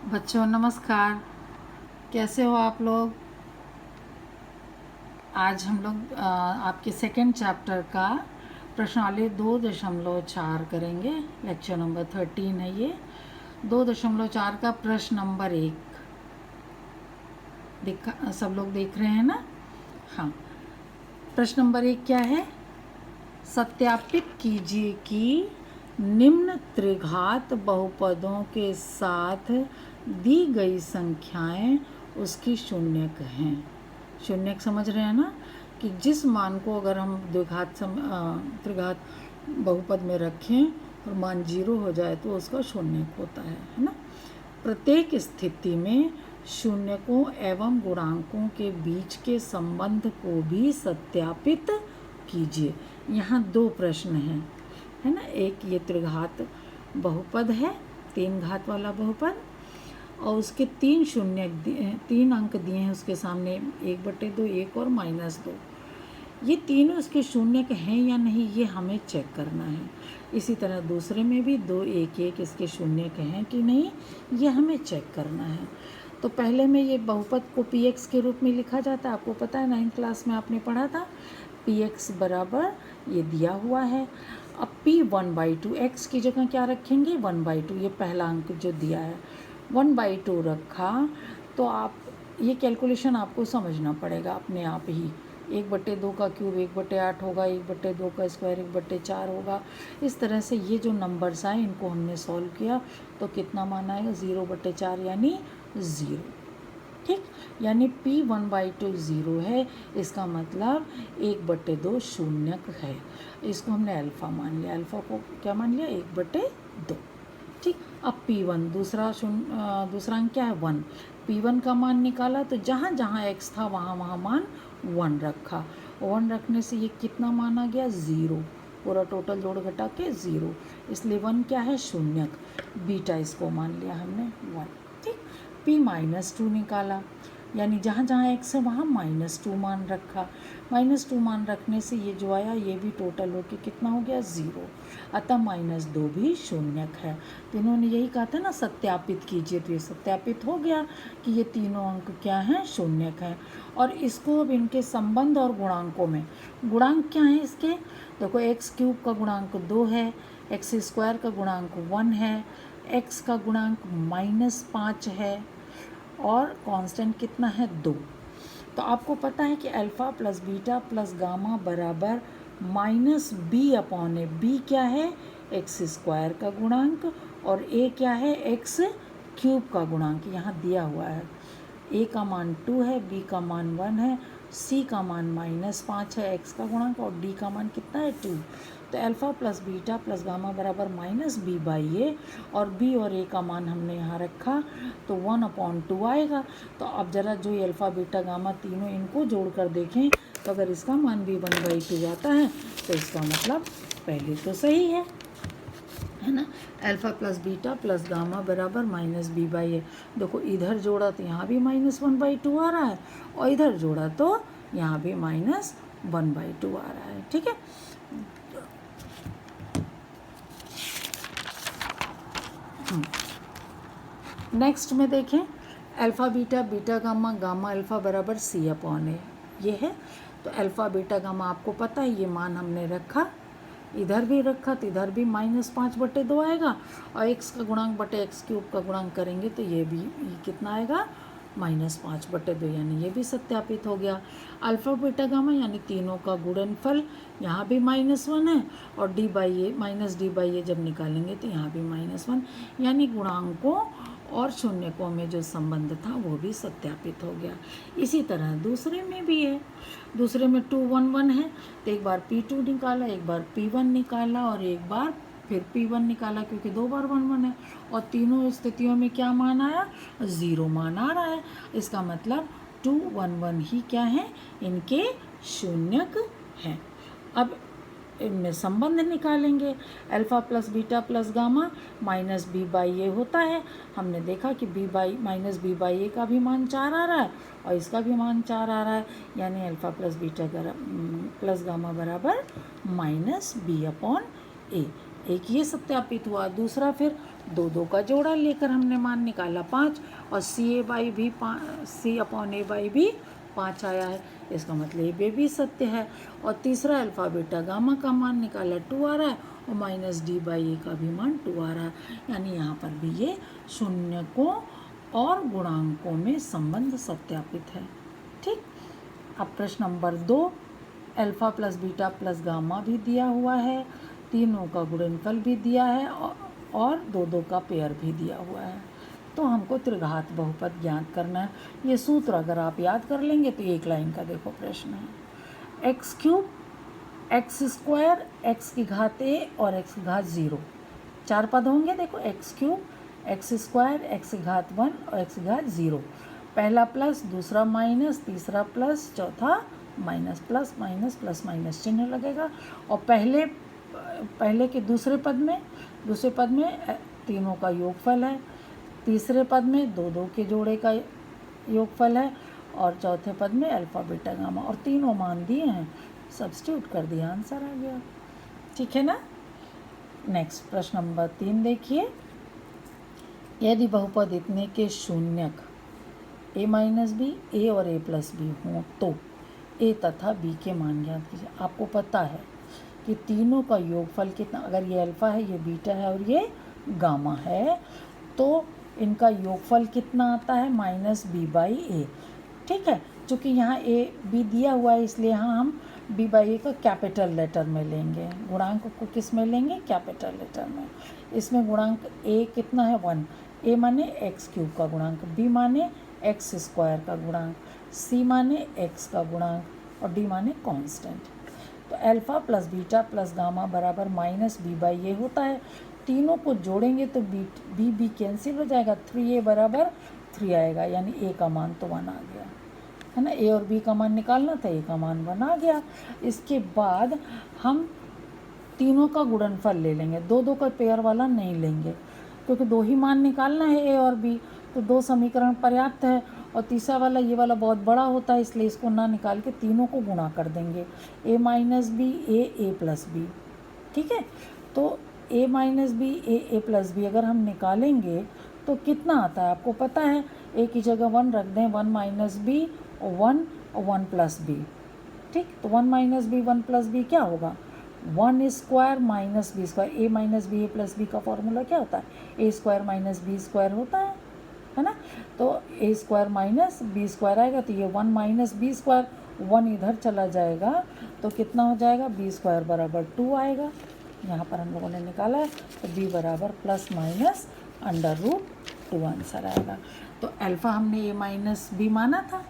बच्चों नमस्कार। कैसे हो आप लोग। आज हम लोग आपके सेकंड चैप्टर का प्रश्नावली 2.4 करेंगे। लेक्चर नंबर 13 है ये। 2.4 का प्रश्न नंबर 1 दिखा, सब लोग देख रहे हैं ना। हाँ, प्रश्न नंबर 1 क्या है। सत्यापित कीजिए कि निम्न त्रिघात बहुपदों के साथ दी गई संख्याएं उसकी शून्यक हैं। शून्यक समझ रहे हैं ना, कि जिस मान को अगर हम त्रिघात बहुपद में रखें और मान 0 हो जाए तो उसका शून्यक होता है ना। प्रत्येक स्थिति में शून्यकों एवं गुणांकों के बीच के संबंध को भी सत्यापित कीजिए। यहाँ 2 प्रश्न हैं, है ना। एक ये त्रिघात बहुपद है, 3 घात वाला बहुपद, और उसके 3 शून्यक 3 अंक दिए हैं उसके सामने, 1/2, 1 और -2। ये तीनों इसके शून्यक हैं या नहीं ये हमें चेक करना है। इसी तरह दूसरे में भी 2, 1, 1 इसके शून्यक हैं कि नहीं ये हमें चेक करना है। तो पहले में ये बहुपद को px के रूप में लिखा जाता है। आपको पता है 9th क्लास में आपने पढ़ा था। px बराबर ये दिया हुआ है। अब p 1/2, x की जगह क्या रखेंगे 1/2, ये पहला अंक जो दिया है 1/2 रखा। तो आप ये कैलकुलेशन आपको समझना पड़ेगा अपने आप ही। 1/2 का क्यूब 1/8 होगा, 1/2 का स्क्वायर 1/4 होगा। इस तरह से ये जो नंबर्स आए इनको हमने सॉल्व किया तो कितना मान आएगा 0/4 यानी 0। ठीक, यानी p 1/2 0 है, इसका मतलब 1/2 शून्यक है। इसको हमने अल्फ़ा मान लिया, अल्फ़ा को क्या मान लिया 1/2। ठीक, अब p1 दूसरा अंक क्या है 1। p1 का मान निकाला तो जहाँ जहाँ x था वहाँ वहाँ मान 1 रखा। 1 रखने से ये कितना मान आ गया 0, पूरा टोटल जोड़ घटा के 0, इसलिए 1 क्या है शून्यक। बीटा इसको मान लिया हमने 1। ठीक, p -2 निकाला, यानी जहाँ जहाँ x है वहाँ -2 मान रखा। -2 मान रखने से ये जो आया ये भी टोटल होके कितना हो गया 0, अतः -2 भी शून्यक है। तो इन्होंने यही कहा था ना सत्यापित कीजिए, तो ये सत्यापित हो गया कि ये तीनों अंक क्या हैं शून्यक हैं। और इसको अब इनके संबंध और गुणांकों में, गुणांक क्या है इसके, देखो x³ का गुणांक 2 है, x² का गुणांक 1 है, x का गुणांक -5 है और कांस्टेंट कितना है 2। तो आपको पता है कि alpha plus beta plus gamma बराबर -b/a। b क्या है x² का गुणांक और a क्या है x³ का गुणांक, यहाँ दिया हुआ है। a का मान 2 है, b का मान 1 है, c का मान -5 है x का गुणांक, और d का मान कितना है 2। तो alpha plus beta plus gamma बराबर -b/a, और b और a का मान हमने यहाँ रखा तो 1/2 आएगा। तो अब ज़रा जो ये अल्फ़ा बीटा गामा तीनों इनको जोड़ कर देखें तो अगर इसका मान भी 1/2 आता है तो इसका मतलब पहले तो सही है ना। Alpha plus beta plus gamma बराबर -b/a। देखो इधर जोड़ा तो यहाँ भी -1/2 आ रहा है और इधर जोड़ा तो यहाँ भी -1/2 आ रहा है। ठीक है, नेक्स्ट में देखें alpha beta beta gamma gamma alpha बराबर c/a ये है। तो अल्फ़ा बीटा गामा आपको पता है ये मान हमने रखा, इधर भी रखा तो इधर भी -5/2 आएगा, और x का गुणांक बटे x³ का गुणांक करेंगे तो ये कितना आएगा -5/2, यानी ये भी सत्यापित हो गया। अल्फ़ा बीटा गामा यानी तीनों का गुणनफल, यहाँ भी -1 है, और d/a जब निकालेंगे तो यहाँ भी -1, यानी गुणांकों और शून्यकों में जो संबंध था वो भी सत्यापित हो गया। इसी तरह दूसरे में भी है, दूसरे में 2, 1, 1 है, तो एक बार p2 निकाला, एक बार p1 निकाला और एक बार फिर p1 निकाला, क्योंकि 2 बार 1, 1 है, और तीनों स्थितियों में क्या मान आया 0 मान आ रहा है। इसका मतलब 2, 1, 1 ही क्या है इनके शून्यक हैं। अब इनमें संबंध निकालेंगे, alpha plus beta plus gamma -b/a होता है। हमने देखा कि -b/a का भी मान 4 आ रहा है और इसका भी मान 4 आ रहा है, यानी alpha plus beta plus gamma बराबर -b/a। एक ये सत्यापित हुआ। दूसरा फिर दो दो का जोड़ा लेकर हमने मान निकाला 5 और सी अपॉन ए बाई भी 5 आया है। इसका मतलब ये भी सत्य है। और तीसरा अल्फ़ा बीटा गामा का मान निकाला 2 आ रहा है और माइनस डी बाई ए का भी मान 2 आ रहा है। यानी यहाँ पर भी ये शून्यकों और गुणांकों में संबंध सत्यापित है। ठीक। अब प्रश्न number 2, alpha plus beta plus gamma भी दिया हुआ है, तीनों का गुणनफल भी दिया है और दो दो का पेयर भी दिया हुआ है। तो हमको त्रिघात बहुपद ज्ञात करना है। ये सूत्र अगर आप याद कर लेंगे तो एक लाइन का देखो प्रश्न है। X cube, x square, x की घात ए और एक्स की घात 0, 4 पद होंगे। देखो x cube, x square, x की घात 1 और एक्स की घात 0। पहला प्लस, दूसरा माइनस, तीसरा प्लस, चौथा minus. Plus minus plus minus चिन्ह लगेगा। और पहले के दूसरे पद में तीनों का योगफल है, तीसरे पद में दो दो के जोड़े का योगफल है और चौथे पद में अल्फ़ा बीटा गामा, और तीनों मान दिए हैं, सब्स्टिट्यूट कर दिया, आंसर आ गया। ठीक है ना। नेक्स्ट प्रश्न नंबर 3 देखिए। यदि बहुपद इतने के शून्यक a माइनस बी, ए और a प्लस बी हों तो a तथा b के मान ज्ञात कीजिए। आपको पता है कि तीनों का योगफल कितना, अगर ये अल्फ़ा है, ये बीटा है और ये गामा है, तो इनका योगफल कितना आता है, माइनस बी बाई ए। ठीक है। चूँकि यहाँ ए बी दिया हुआ है इसलिए यहाँ हम बी बाई ए को कैपिटल लेटर में लेंगे, गुणांक को किस में लेंगे, कैपिटल लेटर में। इसमें गुणांक ए कितना है, 1। ए माने एक्स क्यूब का गुणांक, बी माने एक्स स्क्वायर का गुणांक, सी माने एक्स का गुणांक और डी माने कांस्टेंट। तो alpha plus beta plus gamma बराबर माइनस बी बाई ए होता है। तीनों को जोड़ेंगे तो बी कैंसिल हो जाएगा, 3a बराबर 3 आएगा, यानी a का मान तो 1 आ गया है ना। a और b का मान निकालना था, a का मान 1 आ गया। इसके बाद हम तीनों का गुणनफल ले लेंगे, दो दो का पेयर वाला नहीं लेंगे, क्योंकि दो ही मान निकालना है a और b, तो 2 समीकरण पर्याप्त है। और तीसरा वाला, ये वाला बहुत बड़ा होता है, इसलिए इसको ना निकाल के तीनों को गुणा कर देंगे, a minus B A plus B. ठीक है। तो a minus B A plus B अगर हम निकालेंगे तो कितना आता है, आपको पता है। a की जगह 1 रख दें, 1 माइनस बी और 1 प्लस बी। ठीक। तो 1 माइनस बी 1 प्लस बी क्या होगा, 1 square minus B square. A minus B A plus B का फॉर्मूला क्या होता है, ए स्क्वायर माइनस बी स्क्वायर होता है ना। तो ए स्क्वायर माइनस बी स्क्वायर आएगा, तो ये 1 माइनस बी स्क्वायर, 1 इधर चला जाएगा तो कितना हो जाएगा, बी स्क्वायर बराबर 2 आएगा। यहाँ पर हम लोगों ने निकाला है, तो बी बराबर प्लस माइनस √2 आंसर आएगा। तो अल्फ़ा हमने ए माइनस बी माना था,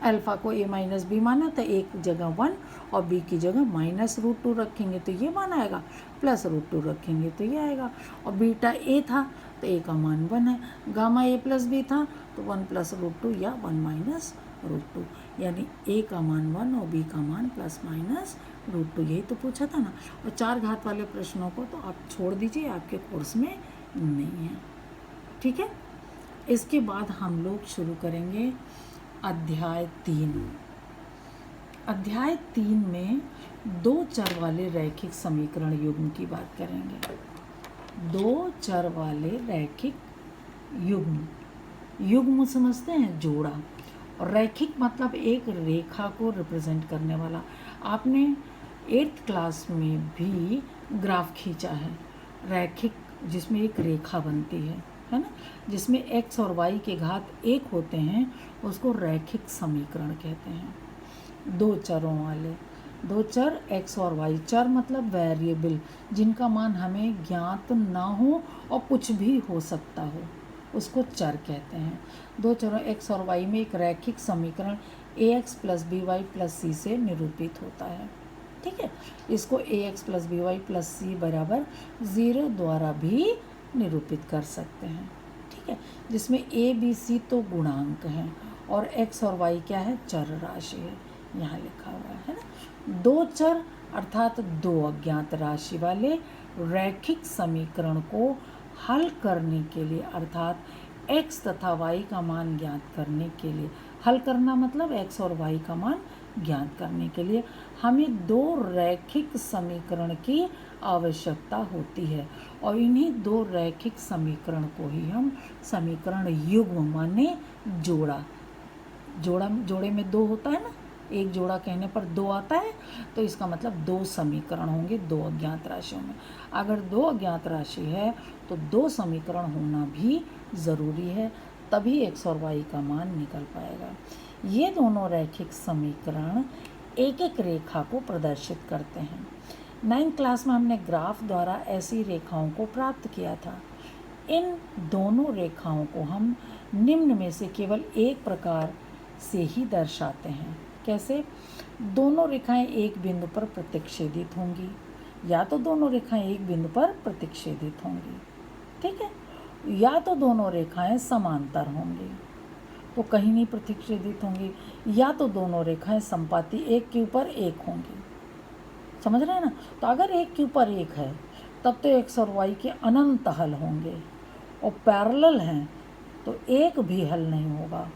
अल्फ़ा को a माइनस बी माना, तो एक जगह 1 और b की जगह माइनस √2 रखेंगे तो ये मान आएगा, प्लस √2 रखेंगे तो ये आएगा। और बीटा a था तो a का मान 1 है, गामा a प्लस b था तो 1 प्लस √2 या 1 माइनस √2, यानी a का मान 1 और b का मान प्लस माइनस √2। यही तो पूछा था ना। और 4 घात वाले प्रश्नों को तो आप छोड़ दीजिए, आपके कोर्स में नहीं है। ठीक है। इसके बाद हम लोग शुरू करेंगे अध्याय 3। अध्याय 3 में 2 चर वाले रैखिक समीकरण युग्म की बात करेंगे। 2 चर वाले रैखिक युग्म समझते हैं, जोड़ा। और रैखिक मतलब एक रेखा को रिप्रेजेंट करने वाला। आपने 8th क्लास में भी ग्राफ खींचा है, रैखिक, जिसमें एक रेखा बनती है ना, जिसमें x और y के घात 1 होते हैं, उसको रैखिक समीकरण कहते हैं। 2 चरों वाले, 2 चर x और y, चर मतलब वेरिएबल, जिनका मान हमें ज्ञात ना हो और कुछ भी हो सकता हो, उसको चर कहते हैं। 2 चरों x और y में एक रैखिक समीकरण ax plus B Y plus C से निरूपित होता है। ठीक है। इसको ax plus B Y plus C बराबर 0 द्वारा भी निरूपित कर सकते हैं। ठीक है। जिसमें a b c तो गुणांक हैं और x और y क्या है, चर राशि है, यहाँ लिखा हुआ है ना। 2 चर अर्थात 2 अज्ञात राशि वाले रैखिक समीकरण को हल करने के लिए, अर्थात x तथा y का मान ज्ञात करने के लिए, हल करना मतलब x और y का मान ज्ञात करने के लिए हमें 2 रैखिक समीकरण की आवश्यकता होती है। और इन्हीं दो रैखिक समीकरण को ही हम समीकरण युग्म माने जोड़े में दो होता है ना, एक जोड़ा कहने पर दो आता है, तो इसका मतलब दो समीकरण होंगे दो अज्ञात राशियों में। अगर दो अज्ञात राशि है तो दो समीकरण होना भी ज़रूरी है, तभी x और y का मान निकल पाएगा। ये दोनों रैखिक समीकरण एक एक रेखा को प्रदर्शित करते हैं। 9th क्लास में हमने ग्राफ द्वारा ऐसी रेखाओं को प्राप्त किया था। इन दोनों रेखाओं को हम निम्न में से केवल एक प्रकार से ही दर्शाते हैं। कैसे? दोनों रेखाएं एक बिंदु पर प्रतिच्छेदित होंगी, या तो दोनों रेखाएं एक बिंदु पर प्रतिच्छेदित होंगी, ठीक है, या तो दोनों रेखाएं समांतर होंगी, तो कहीं नहीं प्रतिच्छेदित होंगी, या तो दोनों रेखाएं संपाती एक के ऊपर एक होंगी। समझ रहे हैं ना? तो अगर एक के ऊपर एक है तब तो x और y के अनंत हल होंगे, और पैरेलल हैं तो एक भी हल नहीं होगा,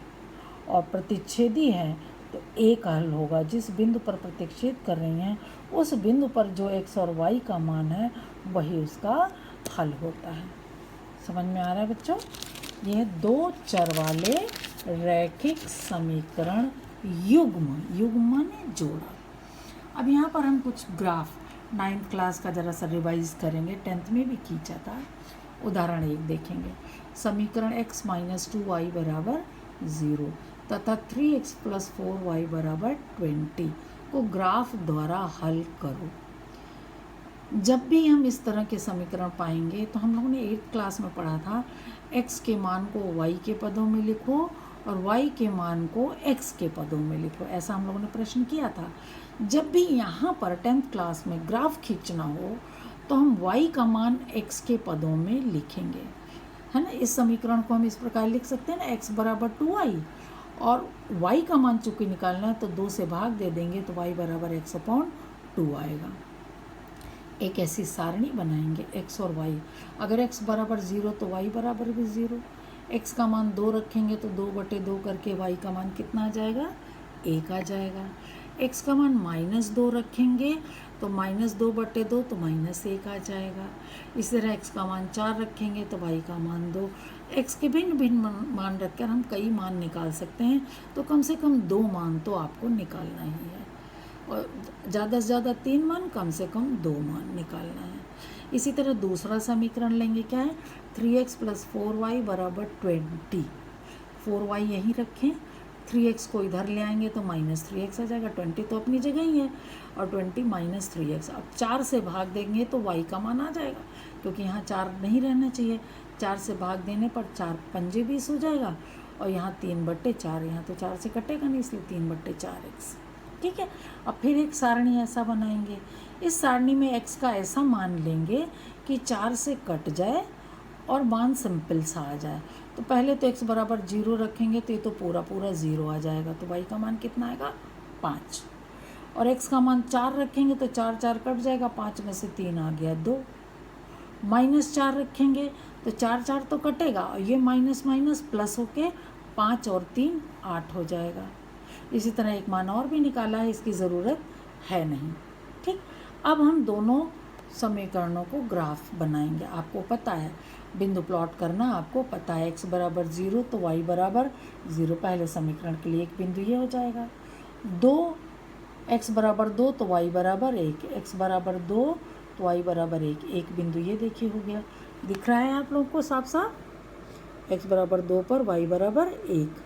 और प्रतिच्छेदी है तो एक हल होगा। जिस बिंदु पर प्रतिच्छेद कर रही हैं उस बिंदु पर जो x और y का मान है वही उसका हल होता है। समझ में आ रहा है बच्चों? यह दो चर वाले रैखिक समीकरण युग्म माने जोड़ा। अब यहाँ पर हम कुछ ग्राफ 9th क्लास का ज़रा सा रिवाइज करेंगे, 10th में भी खींचा था। उदाहरण 1 देखेंगे। समीकरण x - 2y बराबर 0 तथा 3x + 4y बराबर 20 को ग्राफ द्वारा हल करो। जब भी हम इस तरह के समीकरण पाएंगे तो हम लोगों ने 8th क्लास में पढ़ा था, x के मान को y के पदों में लिखो और y के मान को x के पदों में लिखो, ऐसा हम लोगों ने प्रश्न किया था। जब भी यहाँ पर 10th क्लास में ग्राफ खींचना हो तो हम y का मान x के पदों में लिखेंगे, है ना। इस समीकरण को हम इस प्रकार लिख सकते हैं ना, x बराबर 2y, और y का मान चूँकि निकालना है तो 2 से भाग दे देंगे तो y बराबर x/2 आएगा। एक ऐसी सारणी बनाएंगे x और y। अगर x बराबर 0 तो y बराबर भी 0। x का मान 2 रखेंगे तो 2/2 करके y का मान कितना आ जाएगा? 1 आ जाएगा। x का मान -2 रखेंगे तो -2/2 तो -1 आ जाएगा। इसी तरह x का मान 4 रखेंगे तो y का मान 2। x के भिन्न भिन्न मान रखकर हम कई मान निकाल सकते हैं, तो कम से कम 2 मान तो आपको निकालना ही है, और ज़्यादा से ज़्यादा 3 मान, कम से कम 2 मान निकालना है। इसी तरह दूसरा समीकरण लेंगे, क्या है? 3x + 4y बराबर 20। 4y यहीं रखें, 3x को इधर ले आएंगे तो -3x आ जाएगा। 20 तो अपनी जगह ही है, और 20 - 3x। अब 4 से भाग देंगे तो y का मान आ जाएगा, क्योंकि यहाँ 4 नहीं रहना चाहिए। 4 से भाग देने पर 4 पंजे 20 हो जाएगा, और यहाँ 3/4, यहाँ तो 4 से कटेगा नहीं, इसलिए 3/4x। ठीक है। अब फिर एक सारणी ऐसा बनाएंगे। इस सारणी में x का ऐसा मान लेंगे कि 4 से कट जाए और मान सिंपल सा आ जाए। तो पहले तो x बराबर 0 रखेंगे तो ये तो पूरा 0 आ जाएगा, तो y का मान कितना आएगा? 5। और x का मान 4 रखेंगे तो 4 4 कट जाएगा, 5 में से 3 आ गया 2। -4 रखेंगे तो 4 4 तो कटेगा, और ये माइनस प्लस होके 5 और 3 8 हो जाएगा। इसी तरह एक मान और भी निकाला है, इसकी ज़रूरत है नहीं। ठीक। अब हम दोनों समीकरणों को ग्राफ बनाएंगे। आपको पता है बिंदु प्लॉट करना, आपको पता है x बराबर 0 तो y बराबर 0। पहले समीकरण के लिए एक बिंदु ये हो जाएगा। 2x बराबर 2 तो y बराबर 1, x बराबर 2 तो y बराबर 1। एक बिंदु ये देखिए हो गया, दिख रहा है आप लोगों को साफ साफ। x बराबर 2 पर y बराबर 1।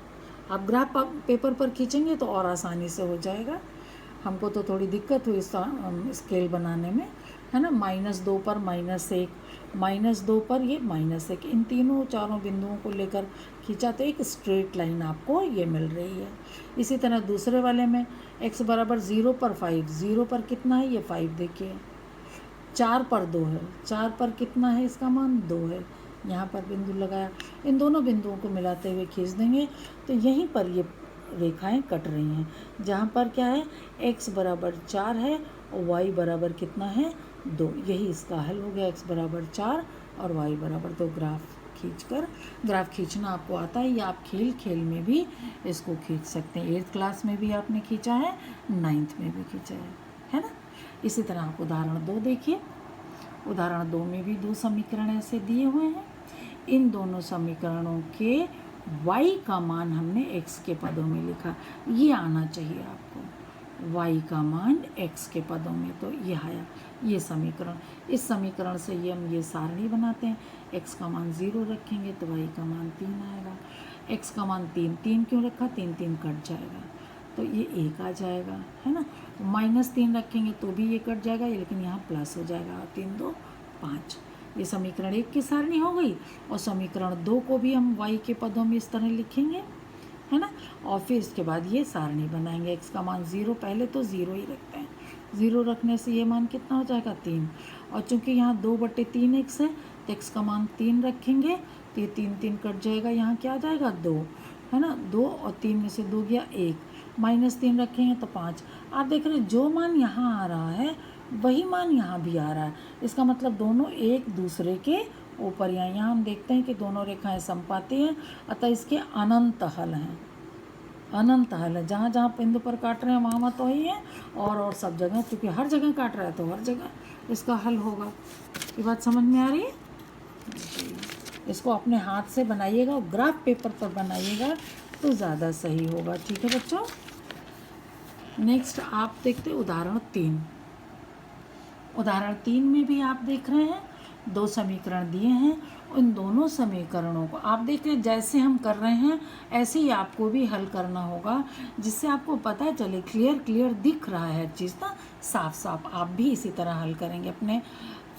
आप ग्राफ पेपर पर खींचेंगे तो और आसानी से हो जाएगा। हमको तो थोड़ी दिक्कत हुई स्केल बनाने में, है ना। -2 पर -1, -2 पर ये -1, इन चारों बिंदुओं को लेकर खींचा तो एक स्ट्रेट लाइन आपको ये मिल रही है। इसी तरह दूसरे वाले में x बराबर 0 पर 5, 0 पर कितना है? ये 5 देखिए। 4 पर 2 है, 4 पर कितना है? इसका मान 2 है। यहाँ पर बिंदु लगाया, इन दोनों बिंदुओं को मिलाते हुए खींच देंगे तो यहीं पर ये रेखाएं कट रही हैं, जहाँ पर क्या है? x बराबर 4 है और y बराबर कितना है? 2। यही इसका हल हो गया, x बराबर 4 और y बराबर 2। ग्राफ खींचना आपको आता है, या आप खेल में भी इसको खींच सकते हैं। 8th क्लास में भी आपने खींचा है, 9th में भी खींचा है ना। इसी तरह आप उदाहरण 2 देखिए। उदाहरण 2 में भी 2 समीकरण ऐसे दिए हुए हैं। इन दोनों समीकरणों के y का मान हमने x के पदों में लिखा। ये आना चाहिए आपको, y का मान x के पदों में, तो ये आया ये समीकरण। इस समीकरण से ये हम ये सारणी बनाते हैं। x का मान 0 रखेंगे तो y का मान 3 आएगा। x का मान 3 क्यों रखा, 3 कट जाएगा तो ये 1 आ जाएगा, है ना। -3 रखेंगे तो भी ये कट जाएगा, लेकिन यहाँ प्लस हो जाएगा, 3 2 5। ये समीकरण 1 की सारणी हो गई। और समीकरण 2 को भी हम y के पदों में इस तरह लिखेंगे, है ना। और फिर इसके बाद ये सारणी बनाएंगे। x का मान 0, पहले तो 0 ही रखते हैं। 0 रखने से ये मान कितना हो जाएगा, 3। और चूंकि यहाँ 2/3 x है तो x का मान 3 रखेंगे तो ये 3 कट जाएगा, यहाँ क्या आ जाएगा 2, है ना। 2 और 3 में से 2 गया 1, -3 रखेंगे तो 5। आप देख रहे हैं जो मान यहाँ आ रहा है वही मान यहाँ भी आ रहा है। इसका मतलब दोनों एक दूसरे के ऊपर यहाँ हम देखते हैं कि दोनों रेखाएं समपाती हैं, अतः इसके अनंत हल हैं। अनंत हल है, जहाँ जहाँ बिंदु पर काट रहे हैं वहाँ तो ही है, और सब जगह, क्योंकि हर जगह काट रहा है तो हर जगह इसका हल होगा। ये बात समझ में आ रही है। इसको अपने हाथ से बनाइएगा और ग्राफ पेपर पर बनाइएगा तो ज़्यादा सही होगा। ठीक है बच्चों। नेक्स्ट आप देखते उदाहरण 3। उदाहरण 3 में भी आप देख रहे हैं 2 समीकरण दिए हैं। उन दोनों समीकरणों को आप देख रहे हैं, जैसे हम कर रहे हैं ऐसे ही आपको भी हल करना होगा, जिससे आपको पता चले, क्लियर दिख रहा है चीज़ ना, साफ आप भी इसी तरह हल करेंगे अपने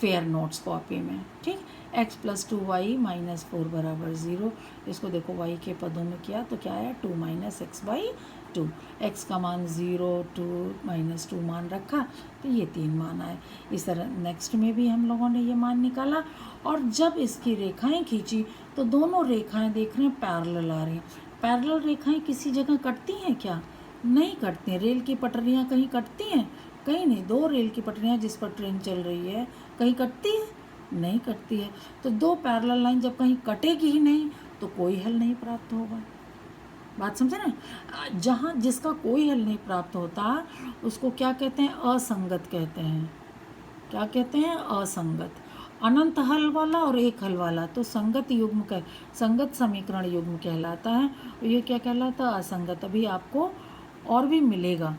फेयर नोट्स कॉपी में। ठीक, x + 2y - 4 = 0। इसको देखो y के पदों में किया तो क्या आया, 2 - x/2। x का मान 0, 2 - 2 मान रखा तो ये 3 मान आए। इस तरह नेक्स्ट में भी हम लोगों ने ये मान निकाला। और जब इसकी रेखाएं खींची तो दोनों रेखाएं देख रहे हैं पैरेलल आ रही हैं। पैरेलल रेखाएं किसी जगह कटती हैं क्या, नहीं कटती हैं। रेल की पटरियाँ कहीं कटती हैं, कहीं नहीं। 2 रेल की पटरियाँ जिस पर ट्रेन चल रही है कहीं कटती है, नहीं कटती है। तो 2 पैरेलल लाइन जब कहीं कटेगी ही नहीं तो कोई हल नहीं प्राप्त होगा। बात समझे ना। जहाँ जिसका कोई हल नहीं प्राप्त होता उसको क्या कहते हैं, असंगत कहते हैं। क्या कहते हैं, असंगत। अनंत हल वाला और एक हल वाला तो संगत युग्म संगत समीकरण युग्म कहलाता है। और ये क्या कहलाता है, असंगत। अभी आपको और भी मिलेगा,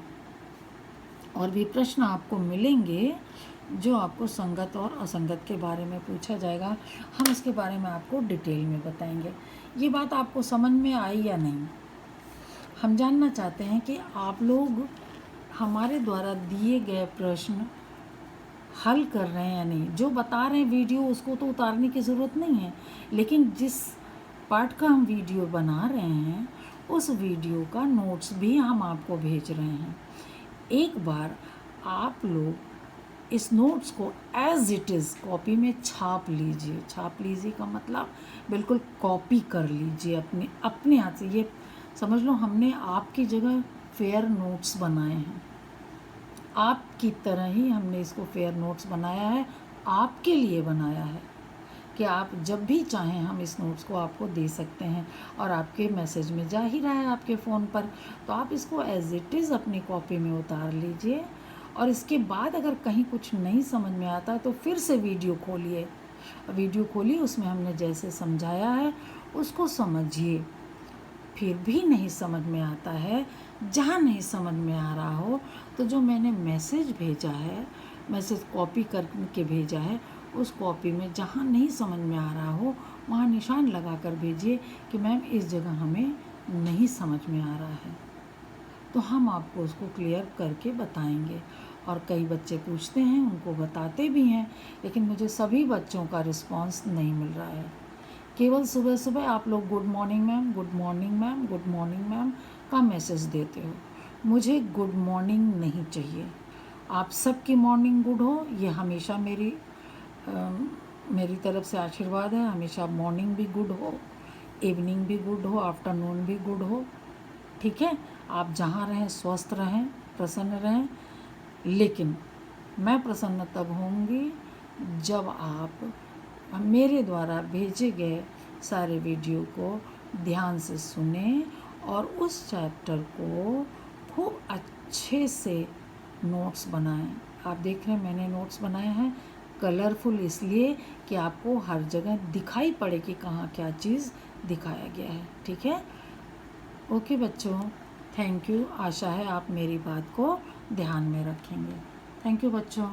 और भी प्रश्न आपको मिलेंगे जो आपको संगत और असंगत के बारे में पूछा जाएगा। हम इसके बारे में आपको डिटेल में बताएंगे। ये बात आपको समझ में आई या नहीं, हम जानना चाहते हैं कि आप लोग हमारे द्वारा दिए गए प्रश्न हल कर रहे हैं या नहीं। जो बता रहे हैं वीडियो उसको तो उतारने की ज़रूरत नहीं है, लेकिन जिस पार्ट का हम वीडियो बना रहे हैं उस वीडियो का नोट्स भी हम आपको भेज रहे हैं। एक बार आप लोग इस नोट्स को एज इट इज़ कॉपी में छाप लीजिए। छाप लीजिए का मतलब बिल्कुल कॉपी कर लीजिए अपने हाथ से। ये समझ लो हमने आपकी जगह फेयर नोट्स बनाए हैं, आपकी तरह ही हमने इसको फेयर नोट्स बनाया है, आपके लिए बनाया है कि आप जब भी चाहें हम इस नोट्स को आपको दे सकते हैं। और आपके मैसेज में जा ही रहा है आपके फ़ोन पर, तो आप इसको एज इट इज़ अपनी कॉपी में उतार लीजिए। और इसके बाद अगर कहीं कुछ नहीं समझ में आता तो फिर से वीडियो खोलिए, उसमें हमने जैसे समझाया है उसको समझिए। फिर भी नहीं समझ में आता है, जहाँ नहीं समझ में आ रहा हो तो जो मैंने मैसेज भेजा है, मैसेज कॉपी करके भेजा है, उस कॉपी में जहाँ नहीं समझ में आ रहा हो वहाँ निशान लगा कर भेजिए कि मैम इस जगह हमें नहीं समझ में आ रहा है, तो हम आपको उसको क्लियर करके बताएंगे। और कई बच्चे पूछते हैं, उनको बताते भी हैं, लेकिन मुझे सभी बच्चों का रिस्पांस नहीं मिल रहा है। केवल सुबह सुबह आप लोग good morning ma'am, good morning ma'am, good morning ma'am का मैसेज देते हो। मुझे गुड मॉर्निंग नहीं चाहिए। आप सबकी मॉर्निंग गुड हो, ये हमेशा मेरी तरफ से आशीर्वाद है। हमेशा मॉर्निंग भी गुड हो, इवनिंग भी गुड हो, आफ्टरनून भी गुड हो। ठीक है, आप जहाँ रहें स्वस्थ रहें, प्रसन्न रहें। लेकिन मैं प्रसन्न तब होंगी जब आप मेरे द्वारा भेजे गए सारे वीडियो को ध्यान से सुने और उस चैप्टर को खूब अच्छे से नोट्स बनाएं। आप देख रहे हैं मैंने नोट्स बनाए हैं, कलरफुल इसलिए कि आपको हर जगह दिखाई पड़े कि कहाँ क्या चीज़ दिखाया गया है। ठीक है, ओके बच्चों, थैंक यू। आशा है आप मेरी बात को ध्यान में रखेंगे। थैंक यू बच्चों।